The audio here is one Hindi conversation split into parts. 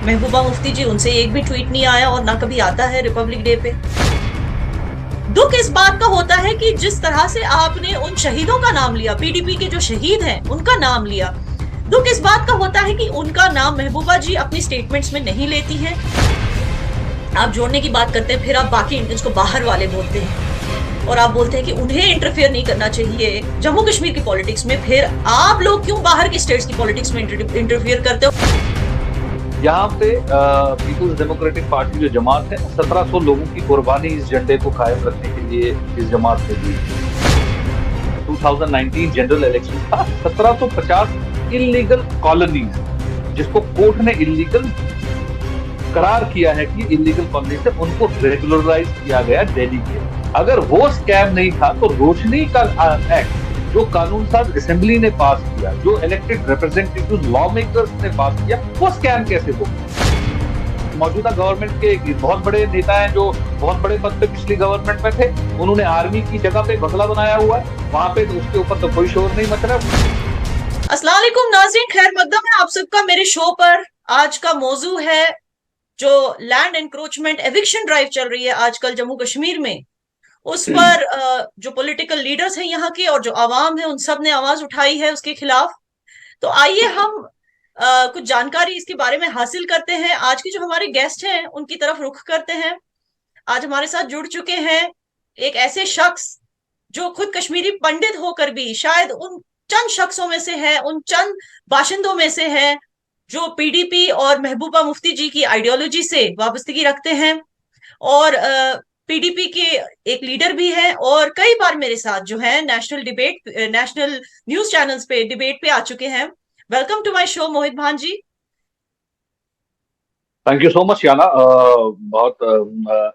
महबूबा मुफ्ती जी, उनसे एक भी ट्वीट नहीं आया और ना कभी आता है रिपब्लिक डे पे। दुख इस बात का होता है कि जिस तरह से आपने उन शहीदों का नाम लिया, पीडीपी के जो शहीद हैं उनका नाम लिया, दुख इस बात का होता है कि उनका नाम महबूबा जी अपनी स्टेटमेंट्स में नहीं लेती हैं। आप जोड़ने की बात करते हैं, फिर आप बाकी इंडियंस को बाहर वाले बोलते हैं और आप बोलते हैं कि उन्हें इंटरफेयर नहीं करना चाहिए जम्मू कश्मीर की पॉलिटिक्स में। फिर आप लोग क्यों बाहर की स्टेट्स की पॉलिटिक्स में इंटरफेयर करते हो? यहाँ पे पीपुल्स डेमोक्रेटिक पार्टी जो जमात है, 1700 लोगों की कुर्बानी इस झंडे को कायम रखने के लिए इस जमात ने दी। 2019 जनरल इलेक्शन था। 1750 इलीगल कॉलोनीज जिसको कोर्ट ने इलीगल करार किया है कि इलीगल कॉलोनी से उनको रेगुलराइज किया गया दिल्ली के। अगर वो स्कैम नहीं था तो रोशनी का एक्ट जो कानून साज असेंबली ने पास किया, जो इलेक्टेड रिप्रेजेंटेटिव लॉ मेकर्स ने पास किया, वो स्कैम कैसे हो? मौजूदा गवर्नमेंट के एक बहुत बड़े नेता हैं जो बहुत बड़े पद पे पिछली गवर्नमेंट में थे, उन्होंने आर्मी की जगह पे बंगला बनाया हुआ है वहां पे, तो उसके ऊपर तो कोई शोर नहीं मच रहा। अस्सलाम वालेकुम नाज़रीन, खैर मकदम है आप सबका मेरे शो पर। आज का मौजू है जो लैंड एनक्रोचमेंट एविक्शन ड्राइव चल रही है आजकल जम्मू कश्मीर में, उस पर जो पॉलिटिकल लीडर्स हैं यहाँ के और जो आवाम है उन सब ने आवाज उठाई है उसके खिलाफ। तो आइए हम कुछ जानकारी इसके बारे में हासिल करते हैं। आज के जो हमारे गेस्ट हैं उनकी तरफ रुख करते हैं। आज हमारे साथ जुड़ चुके हैं एक ऐसे शख्स जो खुद कश्मीरी पंडित होकर भी शायद उन चंद शख्सों में से है, उन चंद बाशिंदों में से है जो पीडीपी और महबूबा मुफ्ती जी की आइडियोलॉजी से वाबस्तगी रखते हैं और पीडीपी के एक लीडर भी हैं और कई बार मेरे साथ जो है नेशनल न्यूज चैनल्स पे डिबेट पे आ चुके हैं। वेलकम टू माय शो मोहित भान जी। थैंक यू सो मच याना। बहुत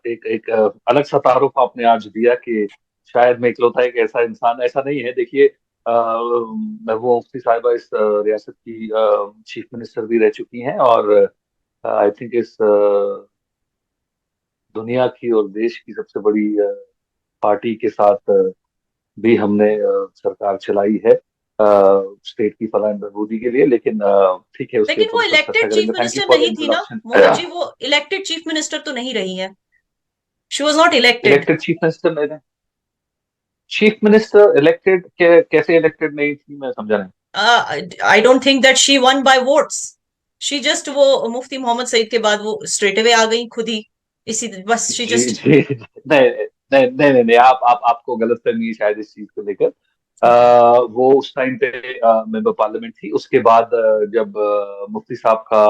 एक एक अलग सा तारुफ आपने आज दिया कि शायद मैं इकलौता एक ऐसा इंसान, ऐसा नहीं है। देखिए, महबूबा मुफ्ती साहिबा इस रियासत की चीफ मिनिस्टर भी रह चुकी हैं और आई थिंक इस दुनिया की और देश की सबसे बड़ी पार्टी के साथ भी हमने सरकार चलाई है स्टेट की फलाह बहबूदी के लिए। लेकिन ठीक है, उसके लेकिन वो ऊपर फिर चर्चा इलेक्टेड चीफ करेंगे। Thank you minister for the नहीं थी ना इंट्रोडक्शन। मोहित जी, वो इलेक्टेड चीफ मिनिस्टर तो नहीं रही है। She was not elected. Elected chief minister, chief minister elected कैसे इलेक्टेड नहीं थी, मैं समझा नहीं। I don't think that she one by votes. She just, वो मुफ्ती मोहम्मद सईद के बाद वो स्ट्रेट अवे आ गई खुद ही, इसी बस शी जी जस्ट। जी नहीं नहीं नहीं नहीं, नहीं आप आपको गलत फहमी है शायद इस चीज को लेकर। वो उस टाइम पे मेंबर पार्लियामेंट थी। उसके बाद जब मुफ्ती साहब का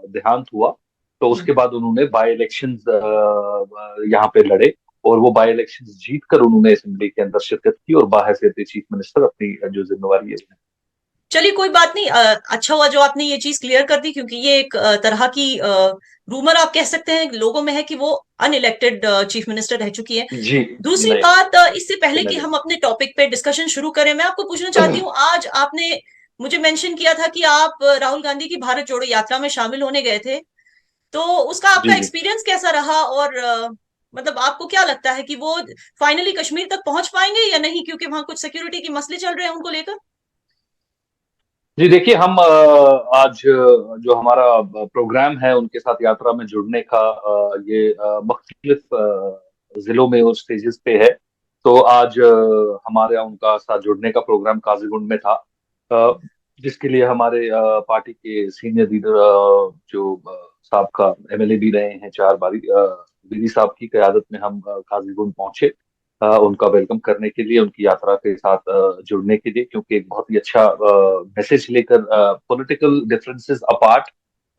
देहांत हुआ तो उसके बाद उन्होंने बाई इलेक्शंस यहाँ पे लड़े और वो बाई इलेक्शंस जीत कर उन्होंने असेंबली के अंदर शिरकत की और बाहर चीफ मिनिस्टर अपनी जो जिम्मेवारी है। चलिए कोई बात नहीं, अच्छा हुआ जो आपने ये चीज क्लियर कर दी, क्योंकि ये एक तरह की रूमर आप कह सकते हैं लोगों में है कि वो अनइलेक्टेड चीफ मिनिस्टर रह चुकी है। जी दूसरी नहीं बात, इससे पहले कि नहीं हम अपने टॉपिक पे डिस्कशन शुरू करें, मैं आपको पूछना चाहती नहीं। हूँ, आज आपने मुझे मेंशन किया था कि आप राहुल गांधी की भारत जोड़ो यात्रा में शामिल होने गए थे। तो उसका आपका जी जी एक्सपीरियंस कैसा रहा और मतलब आपको क्या लगता है कि वो फाइनली कश्मीर तक पहुंच पाएंगे या नहीं, क्योंकि वहां कुछ सिक्योरिटी के मसले चल रहे हैं उनको लेकर। जी, देखिए हम आज जो हमारा प्रोग्राम है उनके साथ यात्रा में जुड़ने का, ये मुख्तलिफ जिलों में और स्टेजेस पे है। तो आज हमारे यहाँ उनका साथ जुड़ने का प्रोग्राम काजीगुंड में था, जिसके लिए हमारे पार्टी के सीनियर लीडर जो साहब का एमएलए भी रहे हैं 4 बारी, बीडी साहब की क़यादत में हम काजीगुंड पहुंचे उनका वेलकम करने के लिए, उनकी यात्रा के साथ जुड़ने के लिए, क्योंकि एक बहुत ही अच्छा मैसेज लेकर, political differences apart,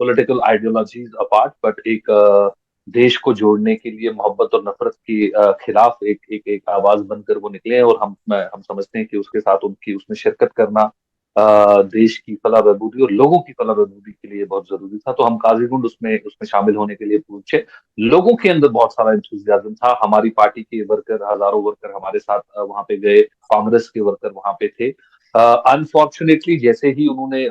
political ideologies apart, but एक देश को जोड़ने के लिए मोहब्बत और नफरत के खिलाफ एक एक एक आवाज बनकर वो निकले हैं। और हम समझते हैं कि उसके साथ उनकी उसमें शिरकत करना देश की फलाह बहबूदी और लोगों की फलाह बहबूदी के लिए बहुत जरूरी था। तो हम काजीगुंड उसमें उसमें शामिल होने के लिए पहुंचे। लोगों के अंदर बहुत सारा इंथुजियाज्म था। हमारी पार्टी के वर्कर, हजारों वर्कर हमारे साथ वहां पे गए, कांग्रेस के वर्कर वहां पे थे। अनफॉर्चुनेटली जैसे ही उन्होंने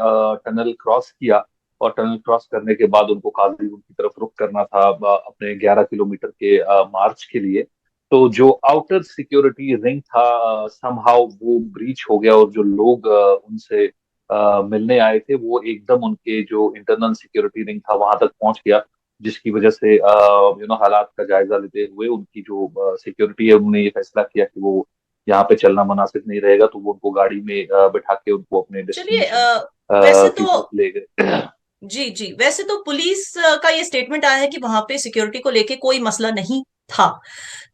टनल क्रॉस किया और टनल क्रॉस करने के बाद उनको काजीगुंड की तरफ रुख करना था अपने 11 किलोमीटर के मार्च के लिए, तो जो आउटर सिक्योरिटी रिंग था समहाउ वो ब्रीच हो गया और जो लोग उनसे मिलने आए थे वो एकदम उनके जो इंटरनल सिक्योरिटी रिंग था वहां तक पहुंच गया, जिसकी वजह से हालात का जायजा लेते हुए उनकी जो सिक्योरिटी है उन्होंने ये फैसला किया कि वो यहाँ पे चलना मुनासिब नहीं रहेगा, तो वो उनको गाड़ी में बिठा के उनको अपने चलिए, डेस्टिनेशन वैसे की तो तरफ ले गए। जी जी, वैसे तो पुलिस का ये स्टेटमेंट आया है कि वहां पे सिक्योरिटी को लेके कोई मसला नहीं था।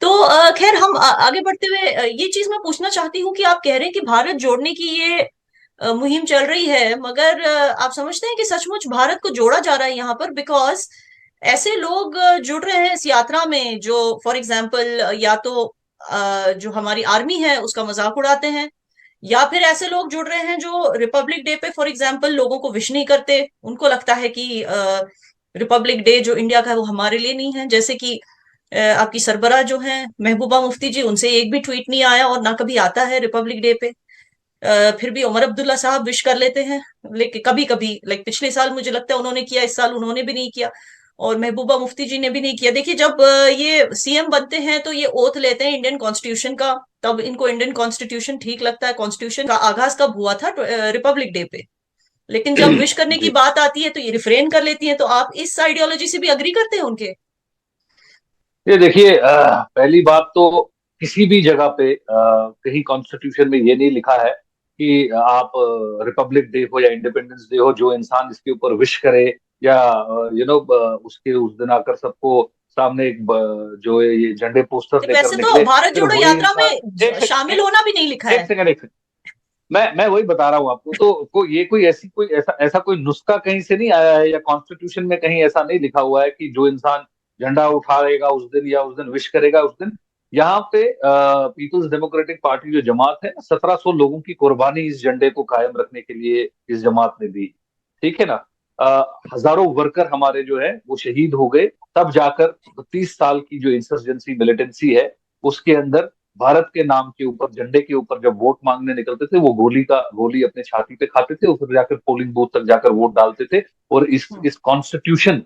तो खैर, हम आगे बढ़ते हुए ये चीज मैं पूछना चाहती हूँ कि आप कह रहे हैं कि भारत जोड़ने की ये मुहिम चल रही है, मगर आप समझते हैं कि सचमुच भारत को जोड़ा जा रहा है यहाँ पर? बिकॉज ऐसे लोग जुड़ रहे हैं इस यात्रा में जो, फॉर एग्जाम्पल, या तो जो हमारी आर्मी है उसका मजाक उड़ाते हैं, या फिर ऐसे लोग जुड़ रहे हैं जो रिपब्लिक डे पे फॉर एग्जाम्पल लोगों को विश नहीं करते। उनको लगता है कि रिपब्लिक डे जो इंडिया का है वो हमारे लिए नहीं है। जैसे कि आपकी सरबराह जो है महबूबा मुफ्ती जी, उनसे एक भी ट्वीट नहीं आया और ना कभी आता है रिपब्लिक डे पे। फिर भी उमर अब्दुल्ला साहब विश कर लेते हैं, लेकिन कभी कभी, लाइक पिछले साल मुझे लगता है उन्होंने किया, इस साल उन्होंने भी नहीं किया, और महबूबा मुफ्ती जी ने भी नहीं किया। देखिए, जब ये सीएम बनते हैं तो ये ओथ लेते हैं इंडियन कॉन्स्टिट्यूशन का, तब इनको इंडियन कॉन्स्टिट्यूशन ठीक लगता है। कॉन्स्टिट्यूशन का आगाज कब हुआ था? रिपब्लिक डे पे। लेकिन जब विश करने की जी, बात आती है तो ये रिफ्रेन कर लेती है। तो आप इस आइडियोलॉजी से भी अग्री करते हैं उनके? ये देखिए, पहली बात तो किसी भी जगह पे कहीं कॉन्स्टिट्यूशन में ये नहीं लिखा है कि आप रिपब्लिक डे हो या इंडिपेंडेंस डे हो, जो इंसान इसके ऊपर विश करे या उसके उस दिन आकर सबको सामने जो है ये झंडे पोस्टर लेकर वैसे तो निकले, भारत फिर जोड़ो वही यात्रा इंसान। में शामिल होना भी नहीं लिखा है। एक सेकंड। मैं वही बता रहा हूँ आपको, तो ये कोई ऐसा कोई नुस्खा कहीं से नहीं आया है या कॉन्स्टिट्यूशन में कहीं ऐसा नहीं लिखा हुआ है कि जो इंसान झंडा उठाएगा उस दिन या उस दिन विश करेगा उस दिन। यहाँ पे पीपल्स डेमोक्रेटिक पार्टी जो जमात है, 1700 लोगों की कुर्बानी इस झंडे को कायम रखने के लिए इस जमात ने दी। ठीक है ना? हजारों वर्कर हमारे जो है वो शहीद हो गए, तब जाकर 30 साल की जो इंसर्जेंसी मिलिटेंसी है उसके अंदर भारत के नाम के ऊपर, झंडे के ऊपर जब वोट मांगने निकलते थे वो गोली अपने छाती पे खाते थे और फिर जाकर पोलिंग बूथ तक जाकर वोट डालते थे। और इस कॉन्स्टिट्यूशन,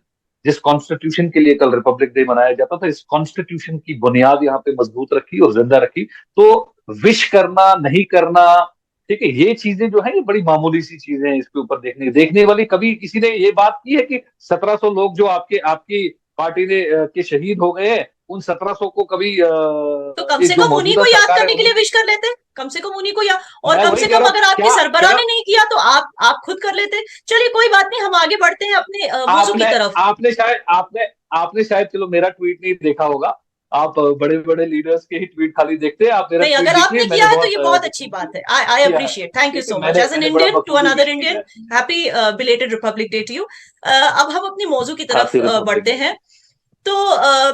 जिस कॉन्स्टिट्यूशन के लिए कल रिपब्लिक डे मनाया जाता था, इस कॉन्स्टिट्यूशन की बुनियाद यहाँ पे मजबूत रखी और जिंदा रखी। तो विश करना नहीं करना, ठीक है, ये चीजें जो है ये बड़ी मामूली सी चीजें हैं। इसके ऊपर देखने वाली कभी किसी ने ये बात की है कि 1700 लोग जो आपकी पार्टी ने के शहीद हो गए हैं, उन 1700 को कभी तो कम इस से जो कम उन्हीं मौजूदा को याद सरकार है करने के लिए विश कर लेते। कम से कम उन्हीं को, या और मैं कम वही से कह कम रहा हूँ। अगर आपकी क्या सरबराह क्या ने नहीं किया तो आप खुद कर लेते। चलिए, कोई बात नहीं, हम आगे बढ़ते हैं अपने मौजू की आपने तरफ। आपने शायद चलो मेरा ट्वीट नहीं देखा होगा। आप बड़े बड़े लीडर्स के ही ट्वीट खाली देखते हैं। आप मेरा नहीं, ट्वीट अगर आपने देखिए, किया मैंने है तो बहुत ये बहुत अच्छी बात है। बखूबी आई किया है। अप्रिशिएट, थैंक यू ठीक है, सो मच, मैंने एज एन मैंने बड़ा इंडियन टू बखूबी अनदर विश किया इंडियन। है। Happy belated Republic Day to you. अब हम अपनी मौजू की तरफ हैप्पी रिपब्लिक बढ़ते डे। हैं। तो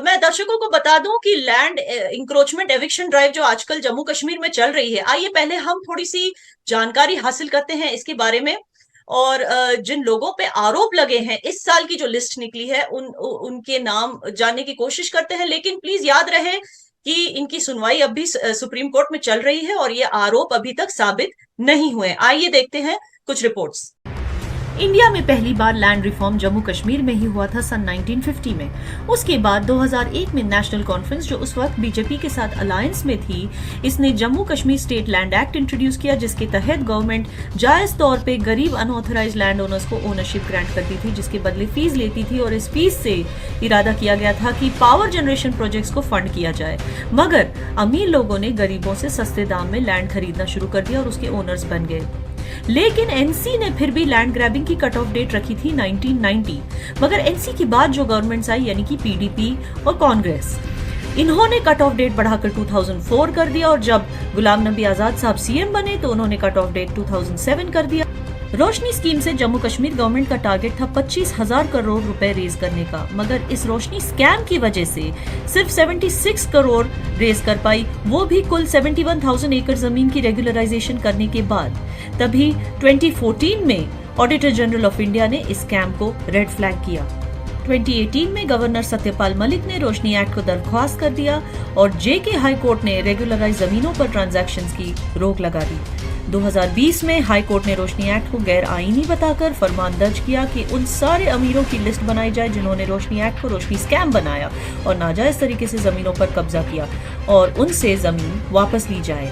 मैं दर्शकों को बता दूं कि लैंड इंक्रोचमेंट एविक्शन ड्राइव जो आजकल जम्मू कश्मीर में चल रही है, आइए पहले हम थोड़ी सी जानकारी हासिल करते हैं इसके बारे में। और जिन लोगों पे आरोप लगे हैं, इस साल की जो लिस्ट निकली है उनके नाम जानने की कोशिश करते हैं। लेकिन प्लीज याद रहे कि इनकी सुनवाई अब भी सुप्रीम कोर्ट में चल रही है और ये आरोप अभी तक साबित नहीं हुए। आइए देखते हैं कुछ रिपोर्ट्स। इंडिया में पहली बार लैंड रिफॉर्म जम्मू कश्मीर में ही हुआ था सन 1950 में। उसके बाद 2001 में नेशनल कॉन्फ्रेंस, जो उस वक्त बीजेपी के साथ अलायंस में थी, इसने Jammu Kashmir state land act introduce किया, जिसके तहत गवर्नमेंट जायज तौर पे गरीब अनऑथराइज्ड लैंड ओनर्स को ओनरशिप ग्रांट करती थी, जिसके बदले फीस लेती थी। और इस फीस से इरादा किया गया था कि पावर जनरेशन प्रोजेक्ट्स को फंड किया जाए। मगर अमीर लोगों ने गरीबों से सस्ते दाम में लैंड खरीदना शुरू कर दिया और उसके ओनर्स बन गए। लेकिन एनसी ने फिर भी लैंड ग्रैबिंग की कट ऑफ डेट रखी थी 1990। मगर एनसी के बाद जो गवर्नमेंट्स आई, यानी कि पीडीपी और कांग्रेस, इन्होंने कट ऑफ डेट बढ़ाकर 2004 कर दिया। और जब गुलाम नबी आजाद साहब सीएम बने तो उन्होंने कट ऑफ डेट 2007 कर दिया। रोशनी स्कीम से जम्मू कश्मीर गवर्नमेंट का टारगेट था 25,000 करोड़ रुपए रेज करने का, मगर इस रोशनी स्कैम की वजह से सिर्फ 76 करोड़ रेज कर पाई, वो भी कुल 71,000 एकड़ जमीन की रेगुलराइजेशन करने के बाद। तभी 2014 में ऑडिटर जनरल ऑफ इंडिया ने इस स्कैम को रेड फ्लैग किया। 2018 में गवर्नर सत्यपाल मलिक ने रोशनी एक्ट को दरख्वास्त कर दिया और जेके हाई कोर्ट ने रेगुलराइज जमीनों पर ट्रांजैक्शंस की रोक लगा दी। 2020 में हाई कोर्ट ने रोशनी एक्ट को गैर आईनी बताकर फरमान दर्ज किया कि उन सारे अमीरों की लिस्ट बनाई जाए जिन्होंने रोशनी एक्ट को रोशनी स्कैम बनाया और नाजायज तरीके से जमीनों पर कब्जा किया, और उनसे जमीन वापस ली जाए।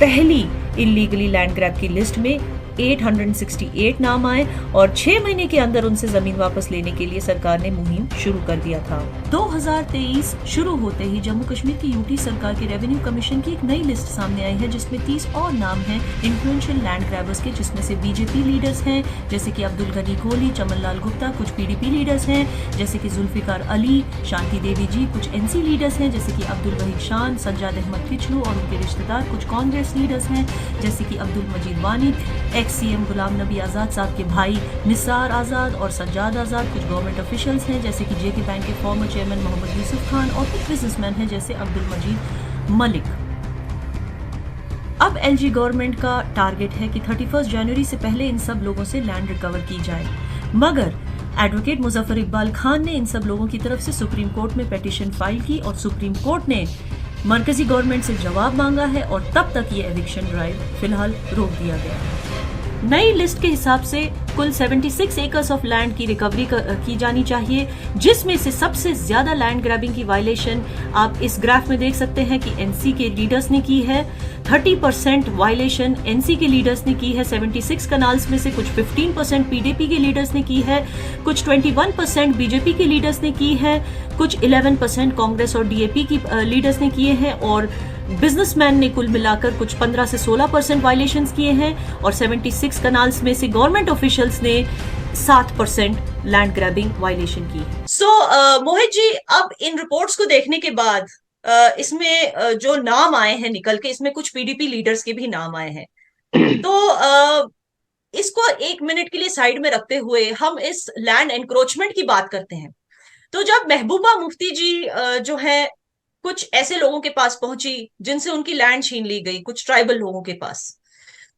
पहली इलीगली लैंड ग्रैब की लिस्ट में 868 नाम आए और 6 महीने के अंदर उनसे जमीन वापस लेने के लिए सरकार ने मुहिम शुरू कर दिया था। 2023 शुरू होते ही जम्मू कश्मीर की यूटी सरकार के रेवेन्यू कमीशन की एक नई लिस्ट सामने आई है, जिसमें 30 और नाम हैं इन्फ्लुएंशियल लैंड ग्रैबर्स के, जिसमें से बीजेपी लीडर्स हैं जैसे कि अब्दुल गनी कोहली, चमन लाल गुप्ता, कुछ पीडीपी लीडर्स हैं जैसे कि जुल्फिकार अली, शांति देवी जी, कुछ एनसी लीडर्स हैं जैसे कि अब्दुल वहीद शान, सज्जाद अहमद किचलू और उनके रिश्तेदार, कुछ कांग्रेस लीडर्स हैं जैसे कि अब्दुल मजीद वानी, एक्स सीएम गुलाम नबी आजाद साहब के भाई निसार आजाद और सज्जाद आजाद, कुछ गवर्नमेंट ऑफिशियल्स हैं जैसे कि जेके बैंक के फॉर्मर चेयरमैन मोहम्मद यूसुफ खान और कुछ बिजनेसमैन हैं जैसे अब्दुल मजीद मलिक। अब एलजी गवर्नमेंट का टारगेट है कि 31 जनवरी से पहले इन सब लोगों से लैंड रिकवर की जाए, मगर एडवोकेट मुजफ्फर इकबाल खान ने इन सब लोगों की तरफ से सुप्रीम कोर्ट में पिटीशन फाइल की और सुप्रीम कोर्ट ने मरकजी गवर्नमेंट से जवाब मांगा है और तब तक ये एविक्शन ड्राइव फिलहाल रोक दिया गया है। नई लिस्ट के हिसाब से कुल 76 एकर्स ऑफ लैंड की रिकवरी की जानी चाहिए, जिसमें से सबसे ज्यादा लैंड ग्रैबिंग की वायलेशन आप इस ग्राफ में देख सकते हैं कि एनसी के लीडर्स ने की है। 30% वायलेशन एनसी के लीडर्स ने की है 76 कनाल्स में से, कुछ 15% पीडीपी के लीडर्स ने की है, कुछ 21% बीजेपी के लीडर्स ने की है, कुछ 11% कांग्रेस और डीएपी की लीडर्स ने किए हैं और बिजनेसमैन ने कुल मिलाकर कुछ 15 से 16% वायलेशंस किए हैं और 76 कनाल्स में से गवर्नमेंट ऑफिशियल्स ने 7% लैंड ग्रैबिंग वायलेशन की। मोहित जी, अब इन रिपोर्ट्स को देखने के बाद इसमें जो नाम आए हैं निकल के, इसमें कुछ पीडीपी लीडर्स के भी नाम आए हैं, तो इसको एक मिनट के लिए साइड में रखते हुए हम इस लैंड एनक्रोचमेंट की बात करते हैं। तो जब महबूबा मुफ्ती जी जो है कुछ ऐसे लोगों के पास पहुंची जिनसे उनकी लैंड छीन ली गई, कुछ ट्राइबल लोगों के पास,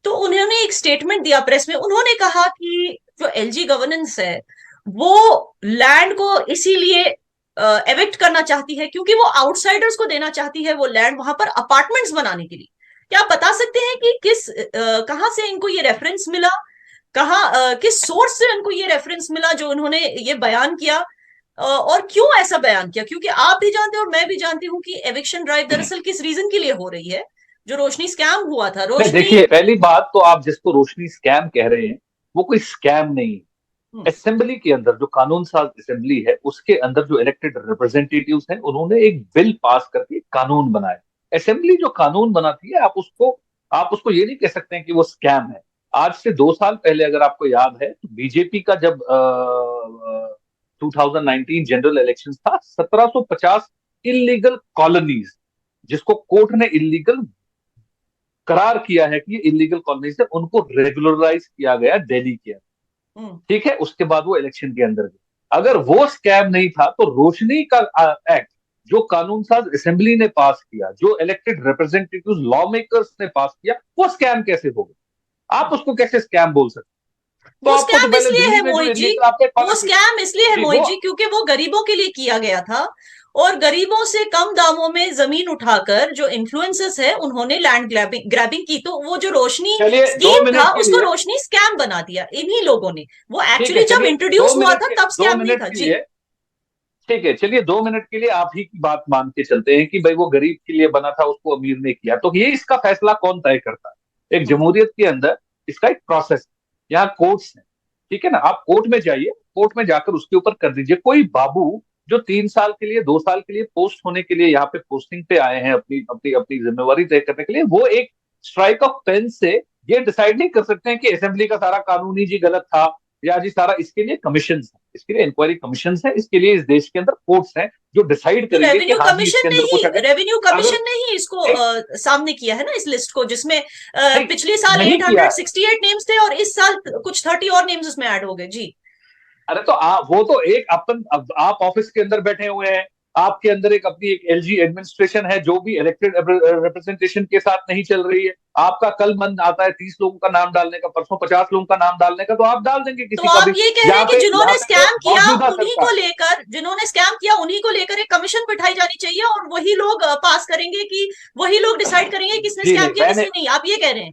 तो उन्होंने एक स्टेटमेंट दिया प्रेस में। उन्होंने कहा कि जो एलजी गवर्नेंस है वो लैंड को इसीलिए एविक्ट करना चाहती है क्योंकि वो आउटसाइडर्स को देना चाहती है वो लैंड वहां पर अपार्टमेंट्स बनाने के लिए। क्या आप बता सकते हैं कि कहां से इनको ये रेफरेंस मिला, किस सोर्स से इनको ये रेफरेंस मिला जो उन्होंने ये बयान किया, और क्यों ऐसा बयान किया? क्योंकि आप भी जानते हैं और मैं भी जानती हूँ कि एविक्शन ड्राइव दरअसल किस रीजन के लिए हो रही है। जो रोशनी स्कैम हुआ था, देखिए, पहली बात तो आप जिसको रोशनी स्कैम कह रहे हैं वो कोई स्कैम नहीं है। असेंबली के अंदर जो कानून साज असेंबली है उसके अंदर जो इलेक्टेड रिप्रेजेंटेटिव्स हैं उन्होंने एक बिल पास करके कानून बनाया। असेंबली जो कानून बनाती है आप उसको ये नहीं कह सकते हैं कि वो स्कैम है। आज से 2 साल पहले अगर आपको याद है तो बीजेपी का जब 2019 जनरल इलेक्शन था, 1750 इलीगल कॉलोनीज जिसको कोर्ट ने इलीगल करार किया है कि ये इलीगल कॉलोनीज है, उनको रेगुलराइज किया गया दिल्ली के अंदर। ठीक है, उसके बाद वो इलेक्शन के अंदर गए। अगर वो स्कैम नहीं था तो रोशनी का एक्ट जो कानून साज असेंबली ने पास किया, जो इलेक्टेड रिप्रेजेंटेटिव्स लॉ मेकर्स ने पास किया, वो स्कैम कैसे होगा? आप उसको कैसे स्कैम बोल सकते? वो स्कैम इसलिए है मोहित जी, वो स्कैम इसलिए है मोहित जी क्योंकि वो गरीबों के लिए किया गया था और गरीबों से कम दामों में जमीन उठाकर जो इन्फ्लुएंसर्स है उन्होंने लैंड ग्रैबिंग की। तो वो जो रोशनी स्कीम था उसको रोशनी स्कैम बना दिया इन्हीं लोगों ने। वो एक्चुअली जब इंट्रोड्यूस हुआ था तब स्कैम नहीं था जी। ठीक है, चलिए 2 मिनट के लिए आप ही की बात मान के चलते हैं कि भाई वो गरीब के लिए बना था, उसको अमीर ने किया। तो ये इसका फैसला कौन तय करता है? एक जमहूरियत के अंदर इसका एक प्रोसेस है, यहाँ कोर्ट्स है। ठीक है ना, आप कोर्ट में जाइए, कोर्ट में जाकर उसके ऊपर कर दीजिए। कोई बाबू जो 3 साल के लिए 2 साल के लिए पोस्ट होने के लिए यहाँ पे पोस्टिंग पे आए हैं अपनी अपनी अपनी जिम्मेवारी तय करने के लिए, वो एक स्ट्राइक ऑफ पेन से ये डिसाइड नहीं कर सकते हैं कि असेंबली का सारा कानून ही जी गलत था या जी सारा। इसके लिए कमीशन है, इसके लिए इंक्वायरी कमीशन है, इसके लिए इस देश के अंदर कोर्ट्स हैं जो डिसाइड करेंगे कि हाँ जी इसके अंदर कुछ रेवेन्यू कमीशन ने ही इसको सामने किया है ना, इस लिस्ट को, जिसमें पिछले साल 868 नेम्स थे और इस साल कुछ 30 और नेम्स उसमें ऐड हो गए जी। अरे तो वो तो एक आप ऑफिस के अंदर बैठे हुए हैं, आपके अंदर एक अपनी एक एलजी एडमिनिस्ट्रेशन है जो भी इलेक्टेड रिप्रेजेंटेशन के साथ नहीं चल रही है। आपका कल मन आता है 30 लोगों का नाम डालने का, परसों 50 लोगों का नाम डालने का, तो आप डाल देंगे किसी तो का भी। आप ये कह रहे हैं कि जिन्होंने स्कैम किया उन्हीं को लेकर एक कमीशन बिठाई जानी चाहिए और वही लोग पास करेंगे कि वही लोग डिसाइड करेंगे किसने स्कैम किया किसने नहीं, आप ये कह रहे हैं?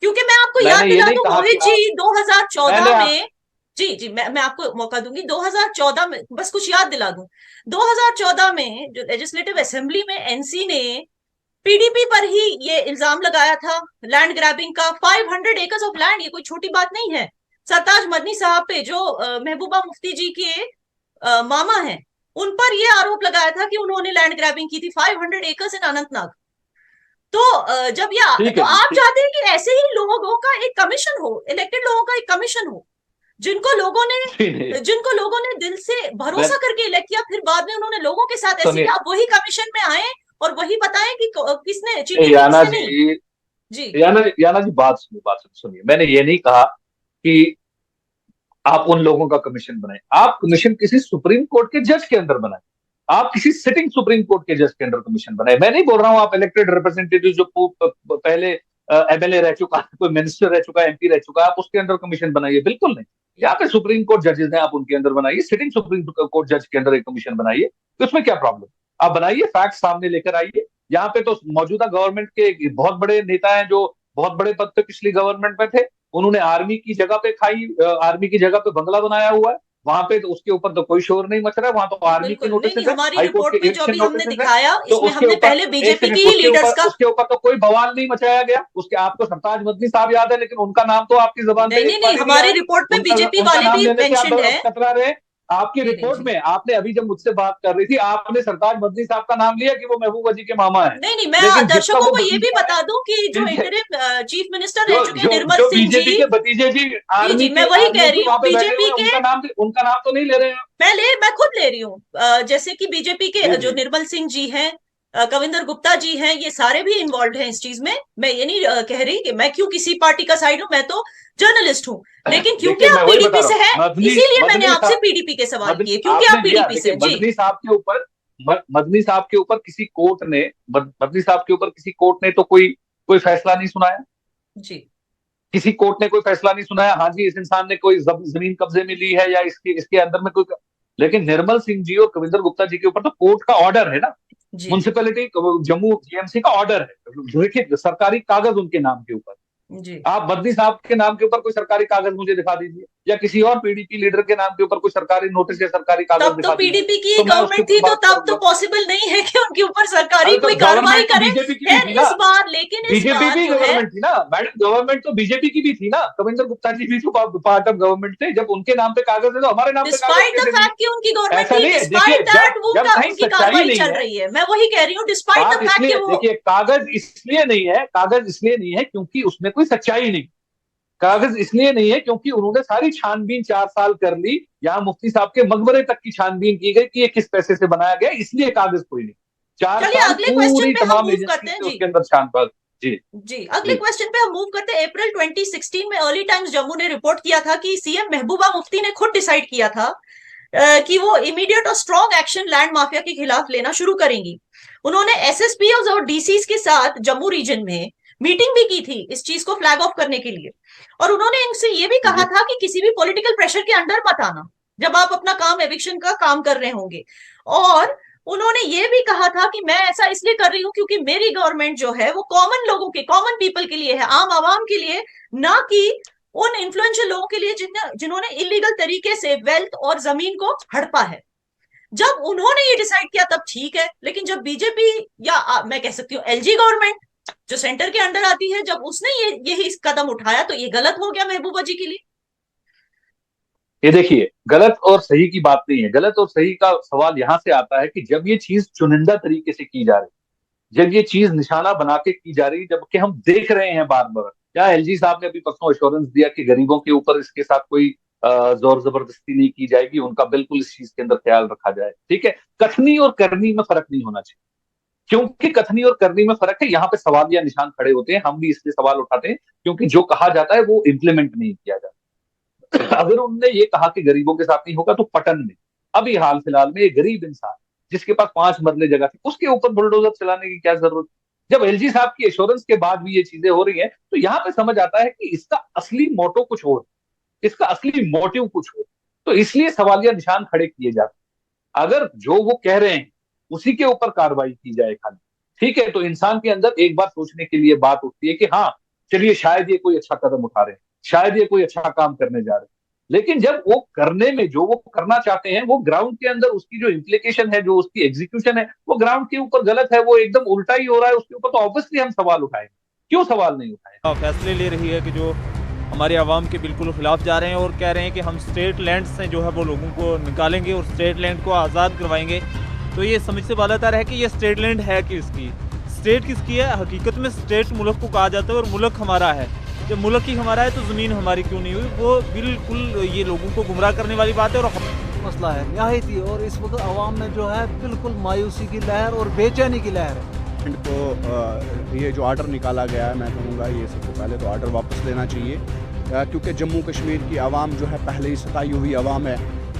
क्योंकि मैं आपको याद दिला दूं मोहित जी, 2014 में जी मैं आपको मौका दूंगी। 2014 में बस कुछ याद दिला दूं, 2014 में जो लेजिस्लेटिव असेंबली में एनसी ने पीडीपी पर ही ये इल्जाम लगाया था लैंड ग्रैबिंग का। 500 एकर्स ऑफ लैंड, ये कोई छोटी बात नहीं है। सरताज मदनी साहब पे, जो महबूबा मुफ्ती जी के मामा हैं, उन पर ये आरोप लगाया था कि उन्होंने लैंड ग्रैबिंग की थी 500 एकर्स इन अनंतनाग। तो जब ये, ठीक तो है जी, आप ठीक। चाहते हैं कि ऐसे ही लोगों का एक कमीशन हो, इलेक्टेड लोगों का एक कमीशन हो, जिनको लोगों जी नहीं, ने जिनको लोगों ने दिल से मैं, भरोसा करके इलेक्ट किया, फिर बाद में उन्होंने लोगों के साथ ऐसे सुनिए, किया, आप वही कमीशन में आए और वही बताएं कि किसने चीटिंग की, याना किसने नहीं। जी, जी। याना जी, बात सुनिए। मैंने ये नहीं कहा कि आप उन लोगों का कमीशन बनाए। आप कमीशन किसी सुप्रीम कोर्ट के जज के अंदर बनाए। आप किसी सिटिंग सुप्रीम कोर्ट के जज के अंदर कमीशन बनाए। मैं नहीं बोल रहा हूं आप इलेक्टेड रिप्रेजेंटेटिव जो पहले एमएलए रह चुका है, कोई मिनिस्टर रह चुका है, एमपी रह चुका है, आप उसके अंदर कमीशन बनाइए, बिल्कुल नहीं। यहाँ पे सुप्रीम कोर्ट जजेस हैं, आप उनके अंदर बनाइए, सिटिंग सुप्रीम कोर्ट जज के अंदर एक कमीशन बनाइए। तो उसमें क्या प्रॉब्लम? आप बनाइए, फैक्ट सामने लेकर आइए। यहाँ पे तो मौजूदा गवर्नमेंट के बहुत बड़े नेता हैं जो बहुत बड़े पद पे पिछली गवर्नमेंट में थे। उन्होंने आर्मी की जगह पे आर्मी की जगह पे बंगला बनाया हुआ है। वहां पे तो उसके ऊपर तो कोई शोर नहीं मच रहा है, वहां तो आर्मी की बिल्कुल नहीं, नोटिस नहीं, है, हमारी हाईकोर्ट रिपोर्ट के में जो इविक्शन अभी हमने नोटिस है। दिखाया, तो इसमें उसके हमने ऊपर, पहले एक बीजेपी सेकंड, की ही लीडर्स का। उसके ऊपर तो कोई बवाल नहीं मचाया गया। उसके आपको सरताज मदनी साहब याद है, लेकिन उनका नाम तो आपकी जबान नहीं, पे नहीं, एक नहीं, बार ही नहीं हमारी आया। रिपोर्ट में उनका बीजेपी उनका वाले नाम भी लेने से मेंशन्ड है। आप कतरा रहे। आपकी जी, नहीं रिपोर्ट जी। में आपने अभी जब मुझसे बात कर रही थी, आपने सरताज मदनी साहब का नाम लिया कि वो महबूबा जी के मामा है। नहीं, नहीं, मैं लेकिन जिसका दर्शकों वो को ये भी भतीजा है, बता दूं कि जो जिनके इंटरिम चीफ मिनिस्टर जो रह चुके हैं जो निर्मल जो सिंह जी। बीजेपी के भतीजे जी जी, जी, मैं वही आर्मी कह में रही हूँ, वहां पे बैठे हुए बीजेपी हैं, के। उनका नाम तो नहीं ले रहे हैं। मैं खुद ले रही हूँ, जैसे कि बीजेपी के जी जो जी। निर्मल सिंह जी हैं, कविंदर गुप्ता जी हैं, ये सारे भी इन्वॉल्व हैं इस चीज में। मैं ये नहीं कह रही कि मैं क्यों किसी पार्टी का साइड हूँ, मैं तो जर्नलिस्ट हूँ। लेकिन क्योंकि देखिए, आप मैं वही बता पीडीपी रहा से हूँ, है, मदनी इसीलिए मैंने मदनी आपसे साहब, पीडीपी के सवाल मदनी किए, क्योंकि आप आपने लिया। पीडीपी से देखिए, जी। मदनी साहब के ऊपर किसी कोर्ट ने, मदनी साहब के ऊपर किसी कोर्ट ने तो कोई कोई फैसला नहीं सुनाया। जी। किसी कोर्ट ने कोई फैसला नहीं सुनाया, हाँ जी इस इंसान ने कोई जमीन कब्जे में ली है या इसके इसके अंदर में कोई। लेकिन निर्मल सिंह जी और कविंदर गुप्ता जी के ऊपर तो कोर्ट का ऑर्डर है ना। जी। म्युनिसिपैलिटी जम्मू जीएमसी का ऑर्डर है, लिखित सरकारी कागज उनके नाम के ऊपर। जी। आप बद्री साहब के नाम के ऊपर कोई सरकारी कागज मुझे दिखा दीजिए, या किसी और पीडीपी लीडर के नाम के ऊपर कोई सरकारी नोटिस या सरकारी कागज तब तो दिखा दीजिए, पीडीपी की तो मैं उसके गवर्नमेंट ऊपर थी, तो बात तब तो करूंगा। पॉसिबल नहीं है कि उनके ऊपर सरकारी अरे तो कोई कार्रवाई गवर्नमेंट तो करे। बीजेपी की भी खैर थी ना। इस बार, लेकिन इस बीजेपी बार भी जो है, गवर्नमेंट थी ना मैडम, गवर्नमेंट तो बीजेपी की भी थी ना। कविंदर गुप्ता जी भी तो पार्ट ऑफ गवर्नमेंट थे। जब उनके नाम पे कागज है तो हमारे नाम पे कागज डिस्पाइट द कैसे नहीं फैक्ट कि उनकी है? गवर्नमेंट ऐसा थी, नहीं है। देखिए, डिस्पाइट दैट वो जब उनका कहीं उनकी सच्चाई कार्रवाई नहीं चल है, रही है, मैं वही कह रही हूँ, डिस्पाइट द बात फैक्ट कि इसलिए, वो। देखिए, कागज इसलिए नहीं है क्योंकि उसमें कोई सच्चाई नहीं। कागज इसलिए नहीं है क्योंकि उन्होंने सारी छानबीन 4 साल कर ली। यहाँ मुफ्ती साहब के मकबरे तक की छानबीन की गई कि ये किस पैसे से बनाया गया, इसलिए कागज कोई नहीं। चार चलिए साल अगले क्वेश्चन पूरी पे हम तमाम मूव एजेंसी करते हैं से जी। उसके अंदर छानबीन। जी जी, अगले जी क्वेश्चन पे हम मूव करते हैं। अप्रैल 2016 में अर्ली टाइम्स जम्मू ने रिपोर्ट किया था कि सीएम महबूबा मुफ्ती ने खुद डिसाइड किया था कि वो इमीडिएट और स्ट्रॉन्ग एक्शन लैंड माफिया के खिलाफ लेना शुरू करेंगी। उन्होंने एसएसपी और डीसीज के साथ जम्मू रीजन में मीटिंग भी की थी इस चीज को फ्लैग ऑफ करने के लिए। और उन्होंने इनसे ये भी कहा जी था कि किसी भी पॉलिटिकल प्रेशर के अंडर मत आना जब आप अपना काम एविक्शन का काम कर रहे होंगे। और उन्होंने ये भी कहा था कि मैं ऐसा इसलिए कर रही हूं क्योंकि मेरी गवर्नमेंट जो है वो कॉमन लोगों के, कॉमन पीपल के लिए है, आम आवाम के लिए, ना कि उन इन्फ्लुएंशियल लोगों के लिए जिन्होंने इलीगल तरीके से वेल्थ और जमीन को हड़पा है। जब उन्होंने ये डिसाइड किया तब ठीक है, लेकिन जब बीजेपी, या मैं कह सकती हूँ एलजी गवर्नमेंट जो सेंटर के अंडर आती है, जब उसने यही कदम उठाया तो ये गलत हो गया महबूबा जी के लिए। ये देखिए, गलत और सही की बात नहीं है। गलत और सही का सवाल यहाँ से आता है कि जब ये चीज चुनिंदा तरीके से की जा रही, जब ये चीज निशाना बना के की जा रही, जबकि हम देख रहे हैं बार बार। क्या एलजी साहब ने अभी परसों एश्योरेंस दिया कि गरीबों के ऊपर इसके साथ कोई जोर जबरदस्ती नहीं की जाएगी, उनका बिल्कुल इस चीज के अंदर ख्याल रखा जाए। ठीक है, कथनी और करनी में फर्क नहीं होना चाहिए। क्योंकि कथनी और करनी में फर्क है, यहाँ पे सवाल या निशान खड़े होते हैं। हम भी इसलिए सवाल उठाते हैं क्योंकि जो कहा जाता है वो इम्प्लीमेंट नहीं किया जाता। अगर उन्होंने ये कहा कि गरीबों के साथ नहीं होगा, तो पटन में अभी हाल फिलहाल में एक गरीब इंसान जिसके पास 5 मरले जगह थी, उसके ऊपर बुलडोजर चलाने की क्या जरूरत? जब एलजी साहब की एश्योरेंस के बाद भी ये चीजें हो रही हैं, तो यहाँ पे समझ आता है कि इसका असली मोटो कुछ और, इसका असली मोटिव कुछ और। तो इसलिए सवालिया निशान खड़े किए जाते हैं। अगर जो वो कह रहे हैं उसी के ऊपर कार्रवाई की जाए खाली, ठीक है, तो इंसान के अंदर एक बार सोचने के लिए बात उठती है कि हाँ, चलिए शायद ये कोई अच्छा कदम उठा रहे हैं, शायद ये कोई अच्छा काम करने जा रहे हैं। लेकिन जब वो करने में जो वो करना चाहते हैं, वो ग्राउंड के अंदर उसकी जो इम्प्लीकेशन है, जो उसकी एग्जीक्यूशन है, वो ग्राउंड के ऊपर गलत है, वो एकदम उल्टा ही हो रहा है, उसके ऊपर तो ऑब्वियसली हम सवाल उठाएंगे। क्यों सवाल नहीं उठाएंगे? फैसले ले रही है कि जो हमारे आवाम के बिल्कुल खिलाफ जा रहे हैं और कह रहे हैं कि हम स्टेट लैंड से जो है वो लोगों को निकालेंगे और स्टेट लैंड को आज़ाद करवाएंगे। तो ये समझ से बालातर है कि ये स्टेट लैंड है किसकी, स्टेट किसकी है। हकीकत में स्टेट मुल्क को कहा जाता है और मुल्क हमारा है। जब मुल्क ही हमारा है तो ज़मीन हमारी क्यों नहीं हुई? वो बिल्कुल ये लोगों को गुमराह करने वाली बात है। और मसला है निहायती, और इस वक्त आवाम में जो है बिल्कुल मायूसी की लहर और बेचैनी की लहर है। ये जो आर्डर निकाला गया है, मैं कहूँगा ये सबसे पहले तो आर्डर वापस लेना चाहिए, क्योंकि जम्मू कश्मीर की आवाम जो है पहले ही सताई हुई आवाम है।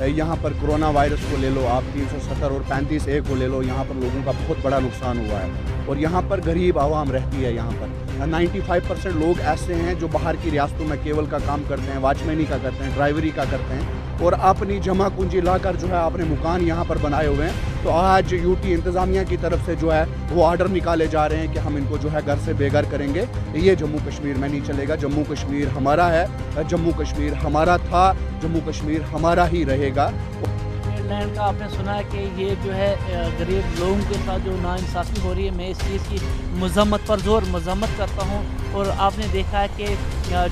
यहाँ पर कोरोना वायरस को ले लो आप, 370 और 35A को ले लो, यहाँ पर लोगों का बहुत बड़ा नुकसान हुआ है। और यहाँ पर गरीब आवाम रहती है। यहाँ पर 95% लोग ऐसे हैं जो बाहर की रियासतों में केवल का काम करते हैं, वॉचमैनी का करते हैं, ड्राइवरी का करते हैं, और अपनी जमा पूंजी लाकर जो है आपने मकान यहाँ पर बनाए हुए हैं। तो आज यूटी इंतज़ामिया की तरफ से जो है वो आर्डर निकाले जा रहे हैं कि हम इनको जो है घर से बेघर करेंगे। ये जम्मू कश्मीर में नहीं चलेगा। जम्मू कश्मीर हमारा है, जम्मू कश्मीर हमारा था, जम्मू कश्मीर हमारा ही रहेगा। लैंड का आपने सुना है कि ये जो है गरीब लोगों के साथ जो नाइंसाफ़ी हो रही है, मैं इस चीज़ की मजम्मत करता हूँ। और आपने देखा है कि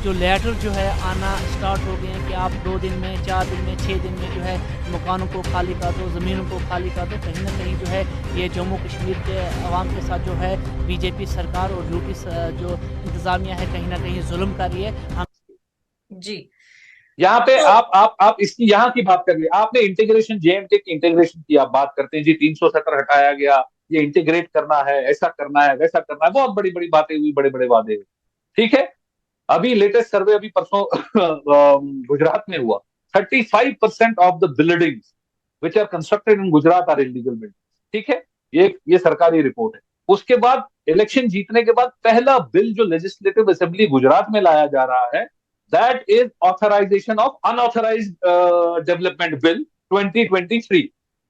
जो लेटर जो है आना स्टार्ट हो गए हैं कि आप 2 दिन में, 4 दिन में, 6 दिन में जो है मकानों को खाली कर दो, ज़मीनों को खाली कर दो। कहीं ना कहीं जो है ये जम्मू कश्मीर के अवाम के साथ जो है बीजेपी सरकार और यूपी जो इंतज़ामिया है कहीं ना कहीं जुल्म कर रही है। हम जी यहाँ पे तो आप इसकी यहाँ की बात कर रहे हैं, आपने इंटीग्रेशन, जेएंडके की इंटीग्रेशन की आप बात करते हैं जी, 370 हटाया गया, ये इंटीग्रेट करना है, ऐसा करना है, वैसा करना है, बहुत बड़ी बड़ी बातें हुई, बड़े बड़े वादे हुए। ठीक है, अभी लेटेस्ट सर्वे अभी परसों गुजरात में हुआ, 35% of the buildings which are constructed in Gujarat are illegal building. ठीक है, ये सरकारी रिपोर्ट है। उसके बाद इलेक्शन जीतने के बाद पहला बिल जो लेजिस्लेटिव असेंबली गुजरात में लाया जा रहा है, that is authorisation of unauthorised development bill 2023।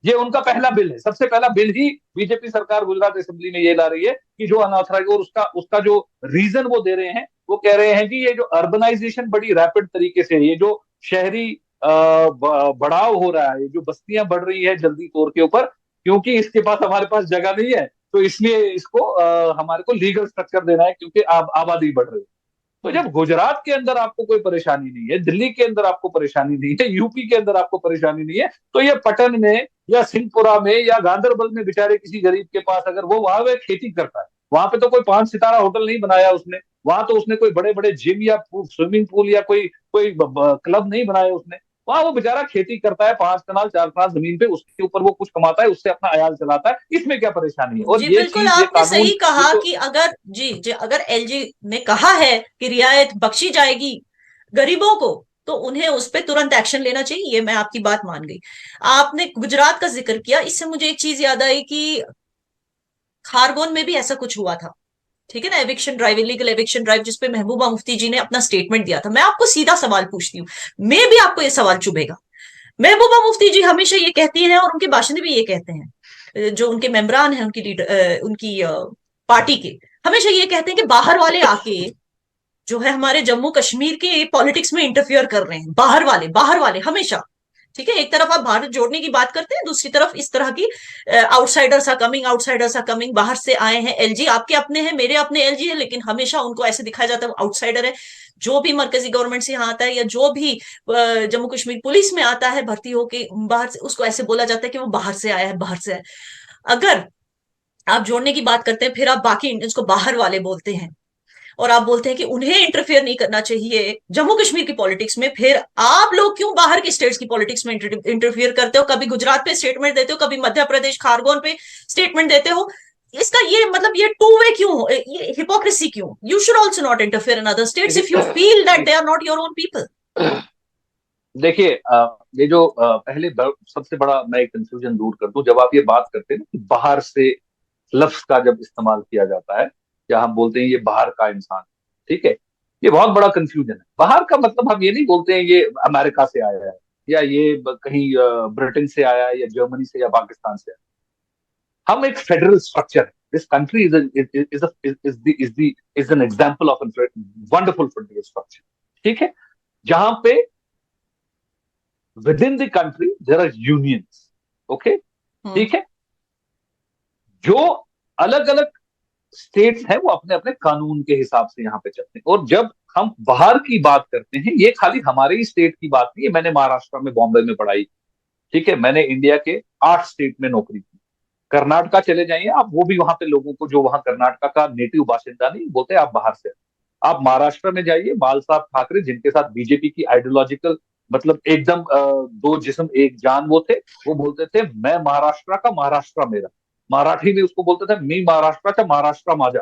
ये उनका पहला बिल है, सबसे पहला बिल ही बीजेपी सरकार गुजरात असेंबली में ये ला रही है कि जो अनऑथराइज, और उसका जो रीजन वो दे रहे हैं, वो कह रहे हैं कि ये जो अर्बनाइजेशन बड़ी रैपिड तरीके से, ये जो शहरी बढ़ाव हो रहा है, ये जो बस्तियां बढ़ रही है जल्दी तौर के ऊपर, क्योंकि इसके पास हमारे पास जगह नहीं है, तो इसलिए इसको हमारे को लीगल स्ट्रक्चर देना है, क्योंकि आबादी बढ़ रही है। तो जब गुजरात के अंदर आपको कोई परेशानी नहीं है, दिल्ली के अंदर आपको परेशानी नहीं है, यूपी के अंदर आपको परेशानी नहीं है, तो ये पटन में या सिंहपुरा में या गांधरबल में बेचारे किसी गरीब के पास, अगर वो वहां पे खेती करता है, वहां पे तो कोई 5 सितारा होटल नहीं बनाया उसने, वहां तो उसने कोई बड़े बड़े जिम या स्विमिंग पूल या कोई कोई क्लब नहीं बनाया उसने, वहां वो बेचारा खेती करता है, 5 कनाल 4 कनाल जमीन पे, उसके ऊपर वो कुछ कमाता है, उससे अपना अयाल चलाता है, इसमें क्या परेशानी है? और जी ये बिल्कुल, चीज, ये आपने कानून, सही ये कहा तो कि अगर जी अगर एलजी ने कहा है कि रियायत बख्शी जाएगी गरीबों को, तो उन्हें उस पर तुरंत एक्शन लेना चाहिए। ये मैं आपकी बात मान गई। आपने गुजरात का जिक्र किया, इससे मुझे एक चीज याद आई कि खारगोन में भी ऐसा कुछ हुआ था। ठीक है ना, eviction drive, illegal eviction drive, जिसपे महबूबा मुफ्ती जी ने अपना स्टेटमेंट दिया था। मैं आपको सीधा सवाल पूछती हूँ, मैं भी आपको ये सवाल चुभेगा। महबूबा मुफ्ती जी हमेशा ये कहती हैं, और उनके भाषण में भी ये कहते हैं, जो उनके मेंबरान हैं उनकी लीडर, उनकी पार्टी के, हमेशा ये कहते हैं कि बाहर वाले आके जो है हमारे जम्मू कश्मीर के पॉलिटिक्स में इंटरफियर कर रहे हैं। बाहर वाले हमेशा। ठीक है, एक तरफ आप भारत जोड़ने की बात करते हैं, दूसरी तरफ इस तरह की आउटसाइडर्स आर कमिंग, बाहर से आए हैं। एलजी आपके अपने हैं, मेरे अपने एलजी है, लेकिन हमेशा उनको ऐसे दिखाया जाता है आउटसाइडर है। जो भी मरकजी गवर्नमेंट से यहाँ आता है, या जो भी जम्मू कश्मीर पुलिस में आता है भर्ती होके बाहर से, उसको ऐसे बोला जाता है कि वो बाहर से आया है, बाहर से आया है। अगर आप जोड़ने की बात करते हैं, फिर आप बाकी इंडियंस को बाहर वाले बोलते हैं, और आप बोलते हैं कि उन्हें इंटरफेयर नहीं करना चाहिए जम्मू कश्मीर की पॉलिटिक्स में। फिर आप लोग क्यों बाहर की स्टेट्स की पॉलिटिक्स में इंटरफियर करते हो? कभी गुजरात पे स्टेटमेंट देते हो, कभी मध्य प्रदेश खारगोन पे स्टेटमेंट देते हो। इसका ये मतलब, ये टू वे क्यों हो, ये हिपोक्रेसी क्यों? You should also not interfere in other states if you feel that they are not your own people. देखिए, ये जो सबसे बड़ा मैं एक कंफ्यूजन दूर कर दूं, जब आप ये बात करते हैं ना कि बाहर से लफ्ज का जब इस्तेमाल किया जाता है, या हम बोलते हैं ये बाहर का इंसान, ठीक है, ये बहुत बड़ा कंफ्यूजन है। बाहर का मतलब हम ये नहीं बोलते हैं ये अमेरिका से आया है, या ये कहीं ब्रिटेन से आया है, या जर्मनी से, या पाकिस्तान से आया है। हम एक फेडरल स्ट्रक्चर है। This country is an example of wonderful federal structure. ठीक है, जहां पे within the country there are unions, okay, ठीक है। जो अलग अलग स्टेट्स हैं वो अपने अपने कानून के हिसाब से यहाँ पे चलते हैं। और जब हम बाहर की बात करते हैं, ये खाली हमारे ही स्टेट की बात नहीं है। मैंने महाराष्ट्र में, बॉम्बे में पढ़ाई, ठीक है। मैंने इंडिया के 8 स्टेट में नौकरी की। कर्नाटका चले जाइए आप, वो भी वहां पे लोगों को जो वहां कर्नाटका का नेटिव बाशिंदा नहीं बोलते, आप बाहर से। आप महाराष्ट्र में जाइए, बाल साहब ठाकरे जिनके साथ बीजेपी की आइडियोलॉजिकल मतलब एकदम दो जिस्म एक जान वो थे, वो बोलते थे मैं महाराष्ट्र का, महाराष्ट्र मेरा। मराठी में उसको बोलते थे मी महाराष्ट्र महाराष्ट्र माजा,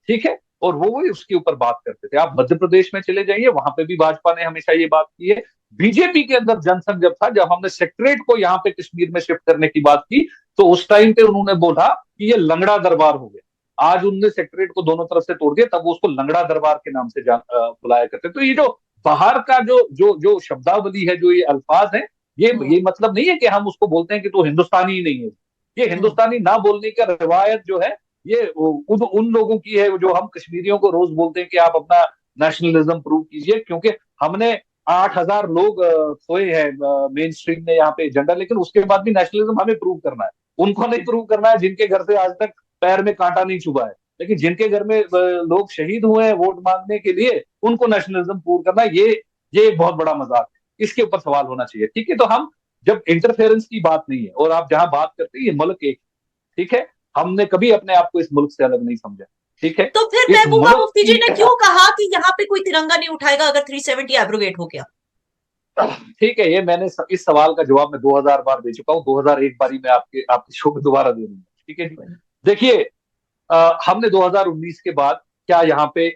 ठीक है। और वो वही उसके ऊपर बात करते थे। आप मध्य प्रदेश में चले जाइए, वहां पे भी भाजपा ने हमेशा ये बात की है। बीजेपी के अंदर जनसंघ जब था, जब हमने सेक्रेटरीट को यहाँ पे कश्मीर में शिफ्ट करने की बात की, तो उस टाइम पे उन्होंने बोला कि ये लंगड़ा दरबार हो गया। आज उन्होंने सेक्रेटरीट को दोनों तरफ से तोड़ दिया, तब वो उसको लंगड़ा दरबार के नाम से बुलाया करते। तो ये जो बाहर का जो जो जो शब्दावली है, जो ये अल्फाज है, ये मतलब नहीं है कि हम उसको बोलते हैं कि तो हिंदुस्तानी ही नहीं है। ये हिंदुस्तानी ना बोलने का रिवायत जो है, ये उन लोगों की है जो हम कश्मीरियों को रोज बोलते हैं कि आप अपना नेशनलिज्म प्रूव कीजिए, क्योंकि हमने 8,000 लोग सोए हैं मेन स्ट्रीम में यहाँ पे एजेंडा, लेकिन उसके बाद भी नेशनलिज्म हमें प्रूव करना है। उनको नहीं प्रूव करना है जिनके घर से आज तक पैर में कांटा नहीं चुभा है, लेकिन जिनके घर में लोग शहीद हुए हैं वोट मांगने के लिए, उनको नेशनलिज्म प्रूव करना है। ये एक बहुत बड़ा मजाक है, इसके ऊपर सवाल होना चाहिए, ठीक है। तो हम जब इंटरफेरेंस की बात नहीं है, और आप जहां बात करते हैं ये मुल्क एक, ठीक है, हमने कभी अपने आप को इस मुल्क से अलग नहीं समझा, ठीक है। तो फिर महबूबा मुफ्ती जी ने क्यों कहा कि यहाँ पे कोई तिरंगा नहीं उठाएगा अगर 370 एब्रोगेट हो गया? ठीक है, ये मैंने इस सवाल का जवाब मैं 2000 बार दे चुका हूँ, 2001 बारी मैं आपके शो में दोबारा दे दूंगा, ठीक है जी। देखिए, हमने 2019 के बाद क्या यहाँ पे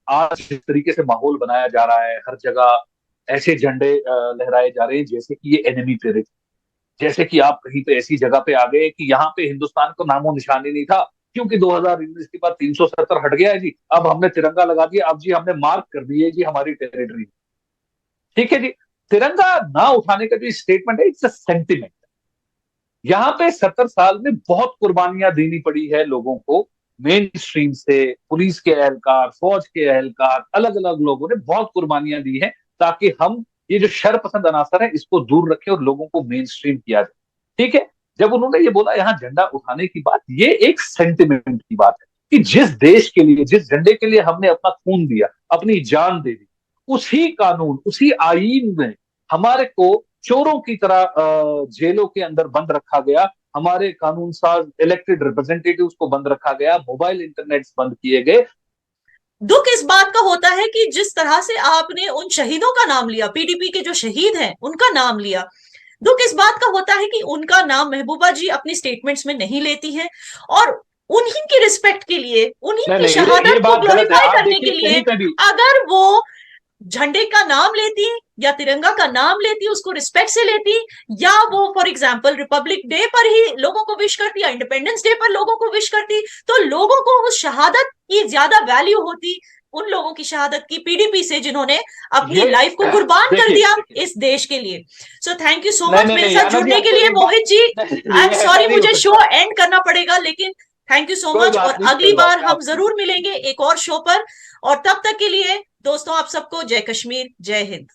आज जिस तरीके से माहौल बनाया जा रहा है, हर जगह ऐसे झंडे लहराए जा रहे हैं जैसे कि ये एनिमी टेरिटरी, जैसे कि आप कहीं पे ऐसी जगह पे आ गए कि यहाँ पे हिंदुस्तान को नामो निशानी नहीं था, क्योंकि 2019 के बाद 370 हट गया है जी। अब हमने तिरंगा लगा दिया, अब जी हमने मार्क कर दिए जी हमारी टेरिटरी, ठीक है जी। तिरंगा ना उठाने का जो स्टेटमेंट है, इट्स अ सेंटिमेंट। यहाँ पे 70 साल में बहुत कुर्बानियां देनी पड़ी है लोगों को, मेन स्ट्रीम से पुलिस के एहलकार, फौज के एहलकार, अलग अलग लोगों ने बहुत कुर्बानियां दी हैं ताकि हम ये जो शर पसंद अनासर है इसको दूर रखें और लोगों को मेन स्ट्रीम किया जाए, ठीक है। जब उन्होंने ये बोला यहाँ झंडा उठाने की बात, ये एक सेंटिमेंट की बात है कि जिस देश के लिए, जिस झंडे के लिए हमने अपना खून दिया, अपनी जान दे दी, उसी कानून, उसी आईन में हमारे को चोरों की तरह जेलों के अंदर बंद रखा गया, हमारे कानून साज इलेक्टेड रिप्रेजेंटेटिव्स को बंद रखा गया, मोबाइल इंटरनेट बंद किए गए। दुख इस बात का होता है कि जिस तरह से आपने उन शहीदों का नाम लिया, पीडीपी के जो शहीद हैं उनका नाम लिया, दुख इस बात का होता है कि उनका नाम महबूबा जी अपनी स्टेटमेंट्स में नहीं लेती हैं, और उन्हीं की रिस्पेक्ट के लिए, उन्हीं की शहादत को ग्लोरीफाई करने के लिए अगर वो झंडे का नाम लेती या तिरंगा का नाम लेती, उसको रिस्पेक्ट से लेती, या वो फॉर एग्जांपल रिपब्लिक डे पर ही लोगों को विश करती या इंडिपेंडेंस डे पर लोगों को विश करती, तो लोगों को उस शहादत की ज्यादा वैल्यू होती उन लोगों की शहादत की, पीडीपी से, जिन्होंने अपनी लाइफ को कुर्बान कर दिया इस देश के लिए। So thank you so much मेरे साथ जुड़ने के लिए Mohit ji. I am sorry, मुझे शो एंड करना पड़ेगा, लेकिन थैंक यू सो मच, और अगली बार हम जरूर मिलेंगे एक और शो पर। और तब तक के लिए दोस्तों, आप सबको जय कश्मीर, जय हिंद।